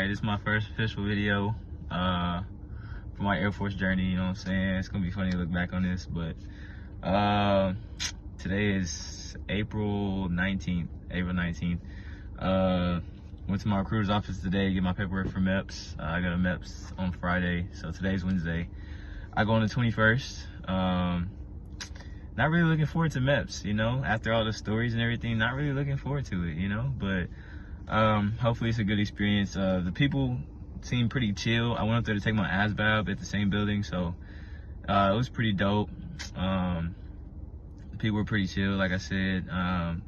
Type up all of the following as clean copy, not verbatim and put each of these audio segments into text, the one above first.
Alright, this is my first official video for my Air Force journey, you know what I'm saying? It's gonna be funny to look back on this, but today is April 19th. Went to my recruiter's office today to get my paperwork for MEPS. I got a MEPS on Friday, so today's Wednesday. I go on the 21st. Not really looking forward to MEPS, you know, after all the stories and everything, not really looking forward to it, you know, but hopefully it's a good experience. The people seem pretty chill. I went up there to take my ASVAB at the same building, so it was pretty dope. The people were pretty chill, like I said.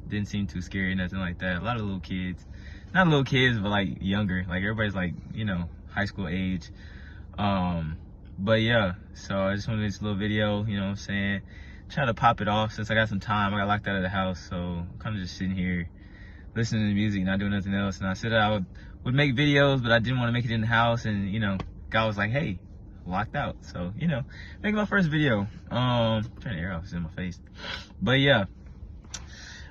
Didn't seem too scary, nothing like that. A lot of little kids, not little kids, but like younger, like everybody's like, you know, high school age. But yeah, so I just wanted this little video, you know what I'm saying, try to pop it off since I got some time. I got locked out of the house, so I'm kind of just sitting here listening to music, not doing nothing else. And I said I would make videos, but I didn't want to make it in the house, and you know, God was like, hey, locked out, so you know, making my first video. Trying to air off, it's in my face. But yeah,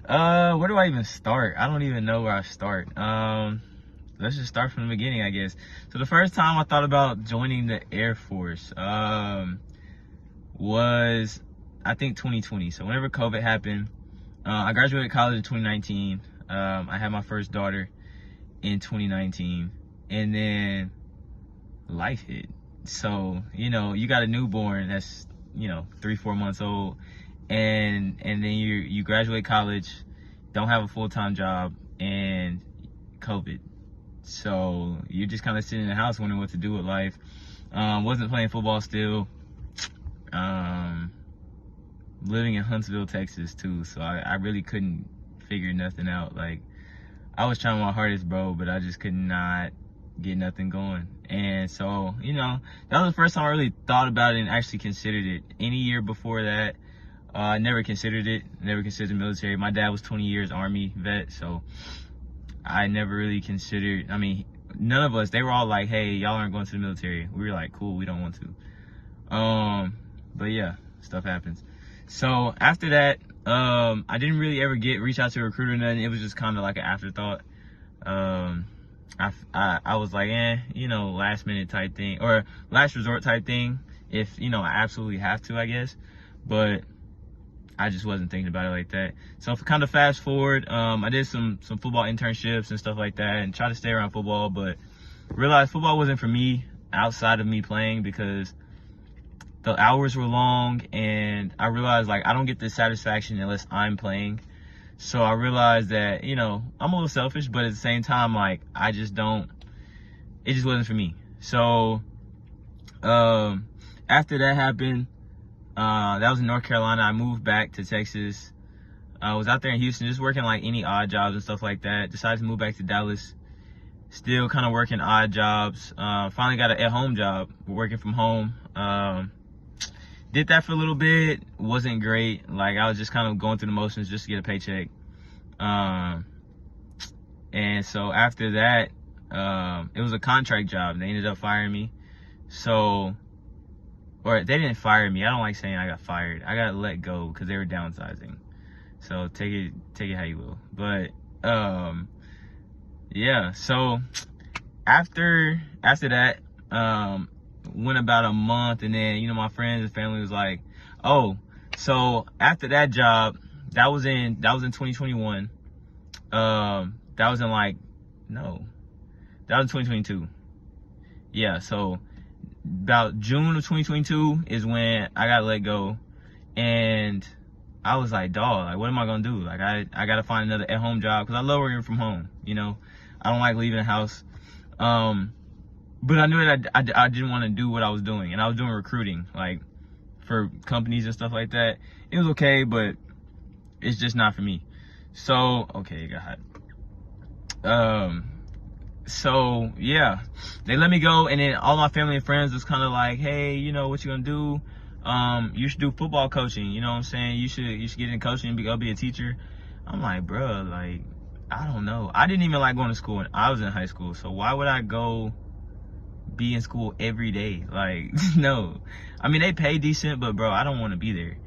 where do I even start? I don't even know where I start. Let's just start from the beginning, I guess. So the first time I thought about joining the Air Force was, I think, 2020. So whenever COVID happened, I graduated college in 2019. I had my first daughter in 2019, and then life hit. So, you know, you got a newborn that's, you know, 3-4 months old, and then you graduate college, don't have a full-time job, and COVID. So you're just kind of sitting in the house wondering what to do with life. Wasn't playing football still. Living in Huntsville, Texas too, so I really couldn't figure nothing out. Like, I was trying my hardest, bro, but I just could not get nothing going. And so, you know, that was the first time I really thought about it and actually considered it. Any year before that, I never considered it, never considered the military. My dad was 20 years Army vet, so I never really considered, I mean, none of us, they were all like, hey, y'all aren't going to the military. We were like, cool, we don't want to. But yeah, stuff happens. So after that, I didn't really ever reach out to a recruiter or nothing. It was just kind of like an afterthought. I was like, you know, last minute type thing, or last resort type thing, if, you know, I absolutely have to, I guess. But I just wasn't thinking about it like that. So kind of fast forward, I did some football internships and stuff like that, and tried to stay around football, but realized football wasn't for me outside of me playing, because the hours were long, and I realized, like, I don't get the satisfaction unless I'm playing. So I realized that, you know, I'm a little selfish, but at the same time, like, it just wasn't for me. So after that happened, that was in North Carolina. I moved back to Texas. I was out there in Houston just working like any odd jobs and stuff like that. Decided to move back to Dallas. Still kind of working odd jobs. Finally got an at-home job, working from home. Did that for a little bit. Wasn't great. Like, I was just kind of going through the motions just to get a paycheck. And so after that, it was a contract job. They ended up firing me. So, or they didn't fire me. I don't like saying I got fired. I got let go because they were downsizing. So take it how you will. But yeah. So after that, went about a month, and then, you know, my friends and family was like, oh, so after that job, that was in 2021. That was in 2022. Yeah, so about June of 2022 is when I got let go, and I was like, dog, like, what am I gonna do? Like, I gotta find another at-home job, because I love working from home, you know. I don't like leaving the house. But I knew that I didn't want to do what I was doing, and I was doing recruiting, like, for companies and stuff like that. It was okay, but it's just not for me. So, okay, it got hot. So yeah, they let me go, and then all my family and friends was kind of like, hey, you know, what you gonna do? You should do football coaching, you know what I'm saying? You should get in coaching and go be a teacher. I'm like, bro, like, I don't know. I didn't even like going to school, and I was in high school, so why would I go be in school every day? Like, no. I mean, they pay decent, but bro, I don't want to be there.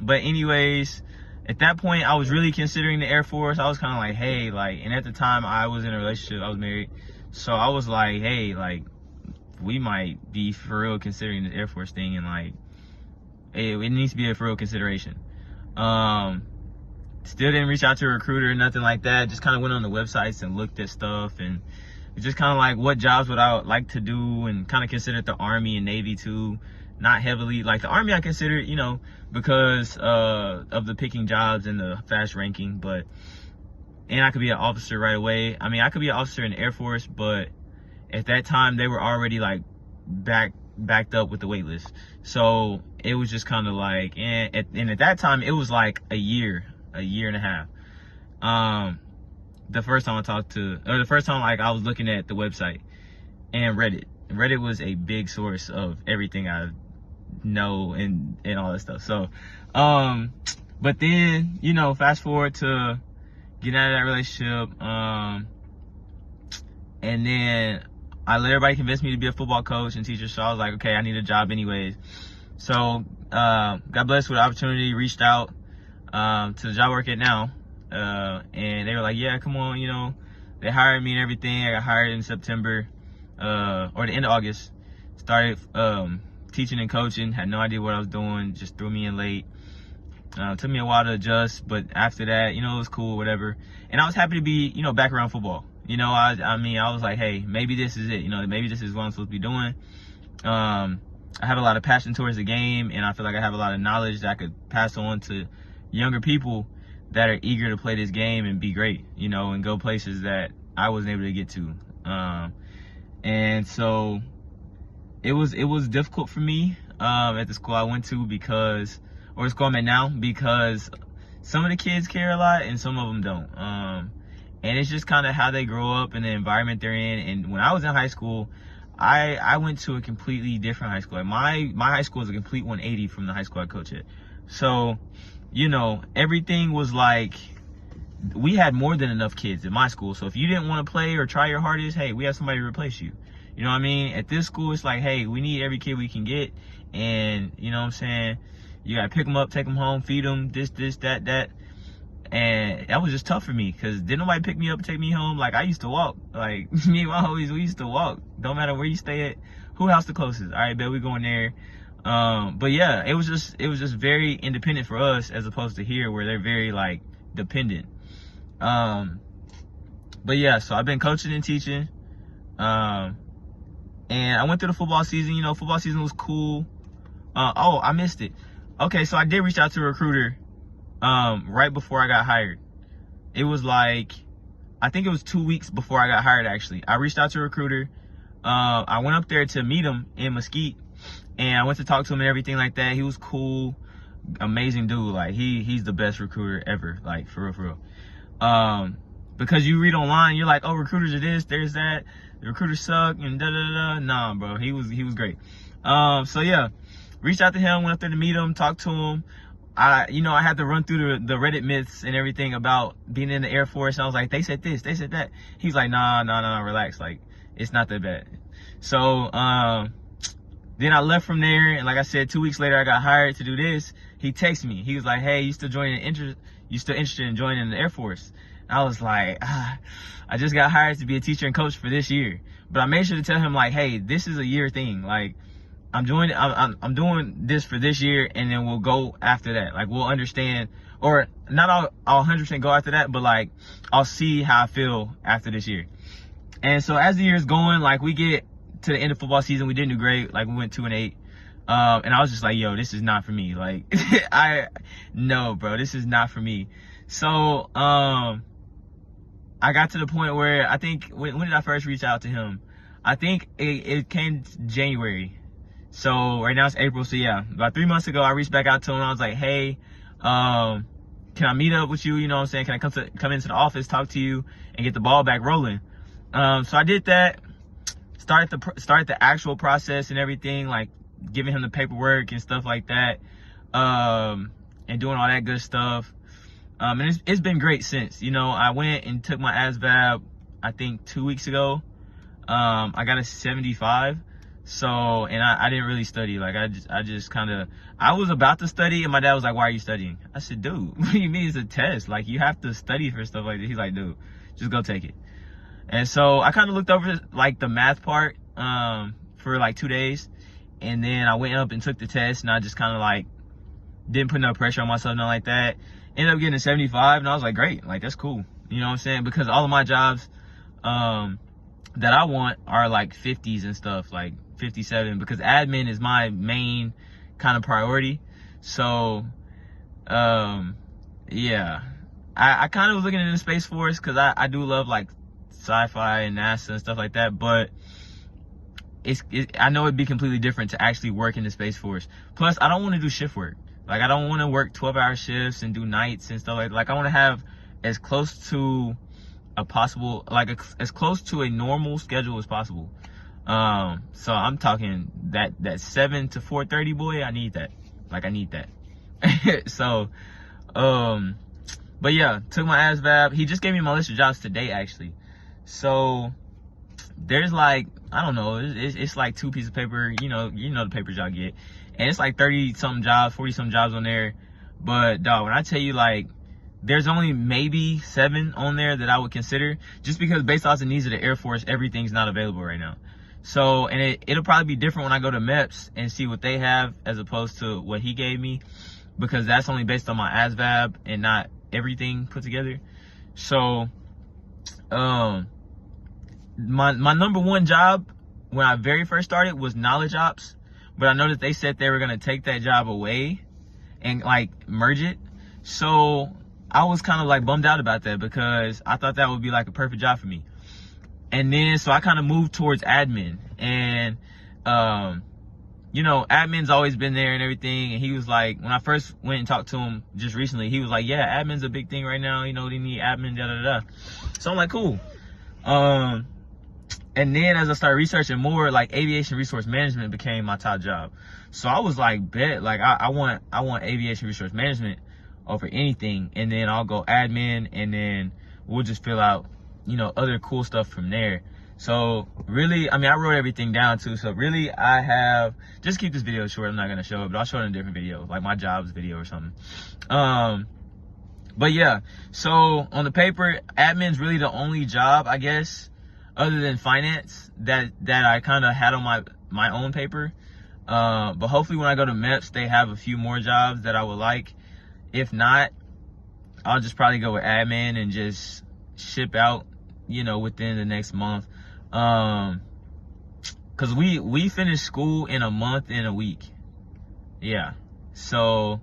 But anyways, at that point, I was really considering the Air Force. I was kind of like, hey, like, and at the time I was in a relationship, I was married, So I was like, hey, like, we might be for real considering the Air Force thing, and like, it needs to be a for real consideration. Still didn't reach out to a recruiter or nothing like that. Just kind of went on the websites and looked at stuff, and just kind of like, what jobs would I like to do, and kind of considered the Army and Navy too. Not heavily. Like the Army I considered, you know, because of the picking jobs and the fast ranking, and I could be an officer right away. I mean, I could be an officer in the Air Force, but at that time they were already like backed up with the wait list. So it was just kind of like, and at that time it was like a year and a half. The first time like I was looking at the website and Reddit was a big source of everything I know and all that stuff. So, but then, you know, fast forward to getting out of that relationship, and then I let everybody convince me to be a football coach and teacher. So I was like, okay, I need a job anyways. So, got blessed with the opportunity, reached out to the job I work at now, and they were like, yeah, come on, you know. They hired me and everything. I got hired in September, or the end of August. Started teaching and coaching. Had no idea what I was doing. Just threw me in late. Took me a while to adjust, but after that, you know, it was cool, whatever. And I was happy to be, you know, back around football. You know, I mean, I was like, hey, maybe this is it. You know, maybe this is what I'm supposed to be doing. I have a lot of passion towards the game, and I feel like I have a lot of knowledge that I could pass on to younger people that are eager to play this game and be great, you know, and go places that I wasn't able to get to. And so it was difficult for me at the school I went to or the school I'm at now, because some of the kids care a lot and some of them don't. And it's just kind of how they grow up and the environment they're in. And when I was in high school, I went to a completely different high school. Like my high school is a complete 180 from the high school I coach at. So, you know, everything was like, we had more than enough kids at my school. So if you didn't want to play or try your hardest, hey, we have somebody to replace you. You know what I mean? At this school, it's like, hey, we need every kid we can get. And, you know what I'm saying? You got to pick them up, take them home, feed them, this, that. And that was just tough for me, because didn't nobody pick me up and take me home. Like, I used to walk. Like, me and my homies, we used to walk. Don't matter where you stay at. Who house the closest? All right, bet we going there. But yeah, it was just very independent for us, as opposed to here where they're very like dependent. But yeah, so I've been coaching and teaching. And I went through the football season. You know, football season was cool. Oh, I missed it. Okay, so I did reach out to a recruiter right before I got hired. It was like, I think it was 2 weeks before I got hired, actually. I reached out to a recruiter. I went up there to meet him in Mesquite, and I went to talk to him and everything like that. He was cool, amazing dude. Like, he's the best recruiter ever, like, for real. Because you read online, you're like, oh, recruiters are this, there's that, the recruiters suck, and da-da-da-da. Nah, bro, he was great. So yeah, reached out to him, went up there to meet him, talked to him. I had to run through the Reddit myths and everything about being in the Air Force. And I was like, they said this, they said that. He's like, nah, relax. Like, it's not that bad. So, then I left from there. And like I said, 2 weeks later, I got hired to do this. He texted me. He was like, hey, you still interested in joining the Air Force? I was like, I just got hired to be a teacher and coach for this year. But I made sure to tell him, like, hey, this is a year thing. Like, I'm doing this for this year, and then we'll go after that. Like, we'll understand, or not I'll 100% go after that, but like, I'll see how I feel after this year. And so as the year's going, like, we get to the end of football season, we didn't do great. Like, we went 2-8. And I was just like, yo, this is not for me. Like, no, bro, this is not for me. So, I got to the point where I think, when did I first reach out to him? I think it came January. So right now it's April. So yeah, about 3 months ago, I reached back out to him. I was like, hey, can I meet up with you? You know what I'm saying? Can I come into the office, talk to you, and get the ball back rolling? So I did that. Started the actual process and everything, like giving him the paperwork and stuff like that, and doing all that good stuff. And it's been great since. You know, I went and took my ASVAB, I think 2 weeks ago. I got a 75. So, and I didn't really study. Like, I just kind of, I was about to study, and my dad was like, why are you studying? I said, dude, what do you mean it's a test? Like, you have to study for stuff like that. He's like, dude, just go take it. And so I kind of looked over like the math part for like 2 days, and then I went up and took the test, and I just kind of like didn't put no pressure on myself, nothing like that. Ended up getting a 75, and I was like, great, like that's cool. You know what I'm saying? Because all of my jobs that I want are like 50s and stuff, like 57, because admin is my main kind of priority. So yeah, I kind of was looking into the Space Force because I do love like sci-fi and NASA and stuff like that, but I know it'd be completely different to actually work in the Space Force. Plus, I don't want to do shift work. Like, I don't want to work 12-hour shifts and do nights and stuff like that. Like, I want to have as close to a possible, like as close to a normal schedule as possible. So I'm talking that 7 to 4:30, boy, I need that. Like, I need that. So, but yeah, took my ASVAB. He just gave me my list of jobs today, actually. So there's like, I don't know, it's like 2 pieces of paper, you know the papers y'all get, and it's like 30 something jobs, 40 something jobs on there. But dog, when I tell you, like, there's only maybe 7 on there that I would consider, just because based off the needs of the Air Force, everything's not available right now. So, and it'll probably be different when I go to MEPS and see what they have as opposed to what he gave me, because that's only based on my ASVAB and not everything put together. So my number one job when I very first started was knowledge ops, but I noticed they said they were gonna take that job away and like merge it. So I was kind of like bummed out about that, because I thought that would be like a perfect job for me. And then so I kind of moved towards admin, and you know, admin's always been there and everything. And he was like, when I first went and talked to him just recently, he was like, yeah, admin's a big thing right now, you know, they need admin, da da da. So I'm like, cool. And then as I started researching more, like aviation resource management became my top job. So I was like, bet, like I want aviation resource management over anything, and then I'll go admin, and then we'll just fill out, you know, other cool stuff from there. So really, I mean, I wrote everything down too. So really, I have, just keep this video short, I'm not gonna show it, but I'll show it in a different video, like my jobs video or something. But yeah, so on the paper, admin's really the only job, I guess, other than finance, that I kind of had on my own paper. But hopefully when I go to MEPS, they have a few more jobs that I would like. If not, I'll just probably go with admin and just ship out, you know, within the next month. Cause we finish school in a month and a week. Yeah. So,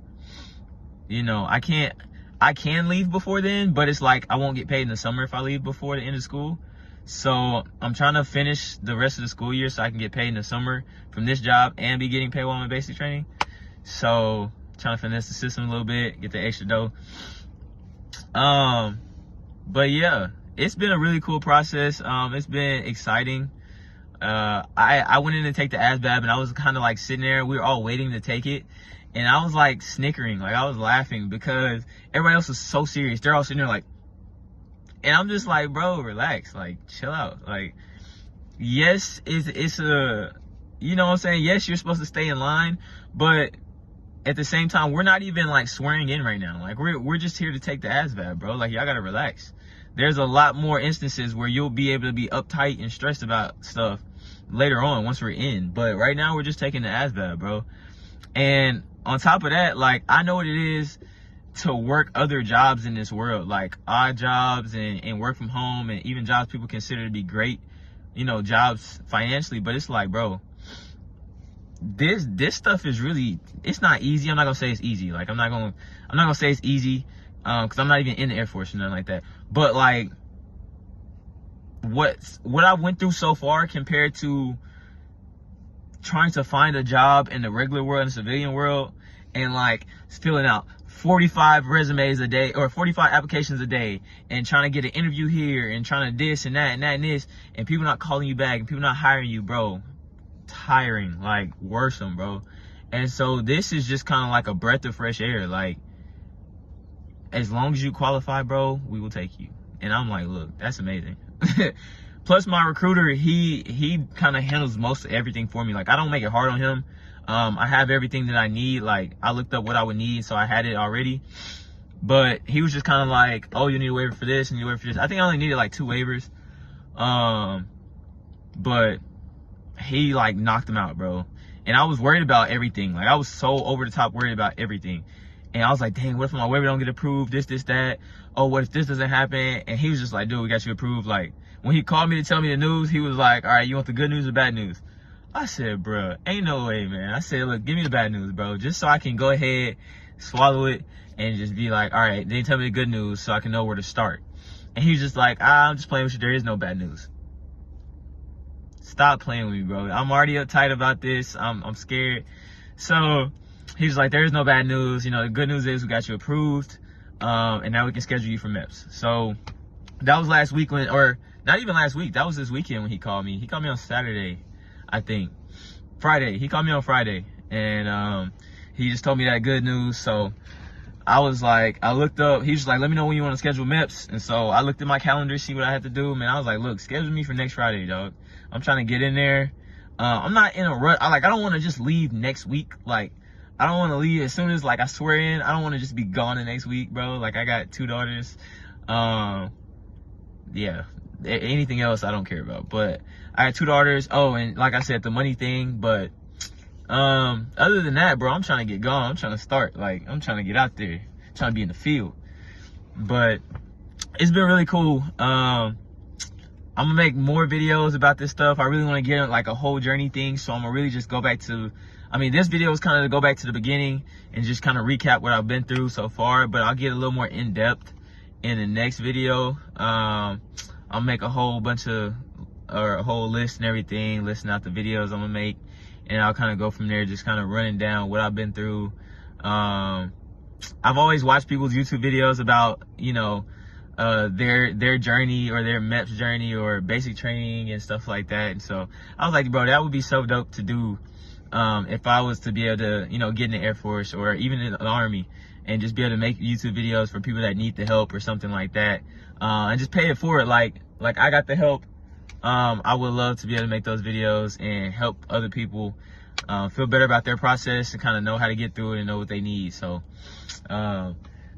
you know, I can leave before then, but it's like I won't get paid in the summer if I leave before the end of school. So I'm trying to finish the rest of the school year so I can get paid in the summer from this job and be getting paid while I'm in basic training. So trying to finesse the system a little bit, get the extra dough. But yeah, it's been a really cool process. It's been exciting. I went in to take the ASVAB, and I was kind of like sitting there. We were all waiting to take it, and I was like snickering, like I was laughing, because everybody else was so serious. They're all sitting there like, and I'm just like, bro, relax, like chill out. Like, yes, it's a, you know what I'm saying? Yes, you're supposed to stay in line, but at the same time, we're not even like swearing in right now. Like we're just here to take the ASVAB, bro. Like, y'all gotta relax. There's a lot more instances where you'll be able to be uptight and stressed about stuff later on once we're in. But right now, we're just taking the ASVAB, bro. And on top of that, like, I know what it is to work other jobs in this world, like odd jobs and work from home, and even jobs people consider to be great, you know, jobs financially. But it's like, bro, this stuff is really, it's not easy. I'm not gonna say it's easy. Like, I'm not gonna say it's easy, because I'm not even in the Air Force or nothing like that. But like, what I went through so far compared to trying to find a job in the regular world, in the civilian world, and like filling out 45 resumes a day or 45 applications a day, and trying to get an interview here, and trying to this and that and that and this, and people not calling you back, and people not hiring you, bro. Tiring, like worrisome, bro. And so this is just kind of like a breath of fresh air. Like, as long as you qualify, bro, we will take you. And I'm like, look, that's amazing. Plus, my recruiter, he kind of handles most of everything for me. Like, I don't make it hard on him. I have everything that I need. Like, I looked up what I would need, so I had it already. But he was just kind of like, oh, you need a waiver for this, and you need a waiver for this. I think I only needed like 2 waivers. But he like knocked him out, bro. And I was worried about everything. Like, I was so over the top worried about everything. And I was like, dang, what if my waiver don't get approved? This, that. Oh, what if this doesn't happen? And he was just like, dude, we got you approved. Like, when he called me to tell me the news, he was like, all right, you want the good news or bad news? I said, bro, ain't no way, man. I said, look, give me the bad news, bro. Just so I can go ahead, swallow it, and just be like, all right, then tell me the good news so I can know where to start. And he was just like, I'm just playing with you. There is no bad news. Stop playing with me, bro. I'm already uptight about this. I'm scared. So he was like, there is no bad news. You know, the good news is we got you approved. And now we can schedule you for MEPS. So that was last week or not even last week. That was this weekend when he called me. He called me on Saturday, I think. Friday. He called me on Friday. And he just told me that good news. So I was like, I looked up, he was like, let me know when you want to schedule MEPS. And so I looked at my calendar, see what I had to do. Man, I was like, look, schedule me for next Friday, dog. I'm trying to get in there. I'm not in a rush. I don't want to just leave next week. Like, I don't want to leave as soon as, like, I swear in. I don't want to just be gone the next week, bro. Like, I got 2 daughters. Yeah, anything else I don't care about. But I got 2 daughters. Oh, and like I said, the money thing. But other than that, bro, I'm trying to get gone. I'm trying to start. Like, I'm trying to get out there. I'm trying to be in the field. But it's been really cool. I'm gonna make more videos about this stuff. I really want to get like a whole journey thing. So I'm gonna really just go back to, I mean, this video is kind of to go back to the beginning and just kind of recap what I've been through so far. But I'll get a little more in depth in the next video. I'll make a whole bunch of, or a whole list and everything, listing out the videos I'm gonna make. And I'll kind of go from there, just kind of running down what I've been through. I've always watched people's YouTube videos about, you know, their journey or their MEPS journey or basic training and stuff like that. And so I was like, bro, that would be so dope to do if I was to be able to, you know, get in the Air Force or even in the Army and just be able to make YouTube videos for people that need the help or something like that, and just pay it forward. Like I got the help. I would love to be able to make those videos and help other people feel better about their process and kind of know how to get through it and know what they need. So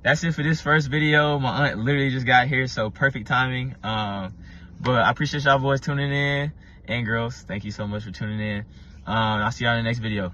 that's it for this first video. My aunt literally just got here, so perfect timing. But I appreciate y'all boys tuning in, and girls, thank you so much for tuning in. I'll see y'all in the next video.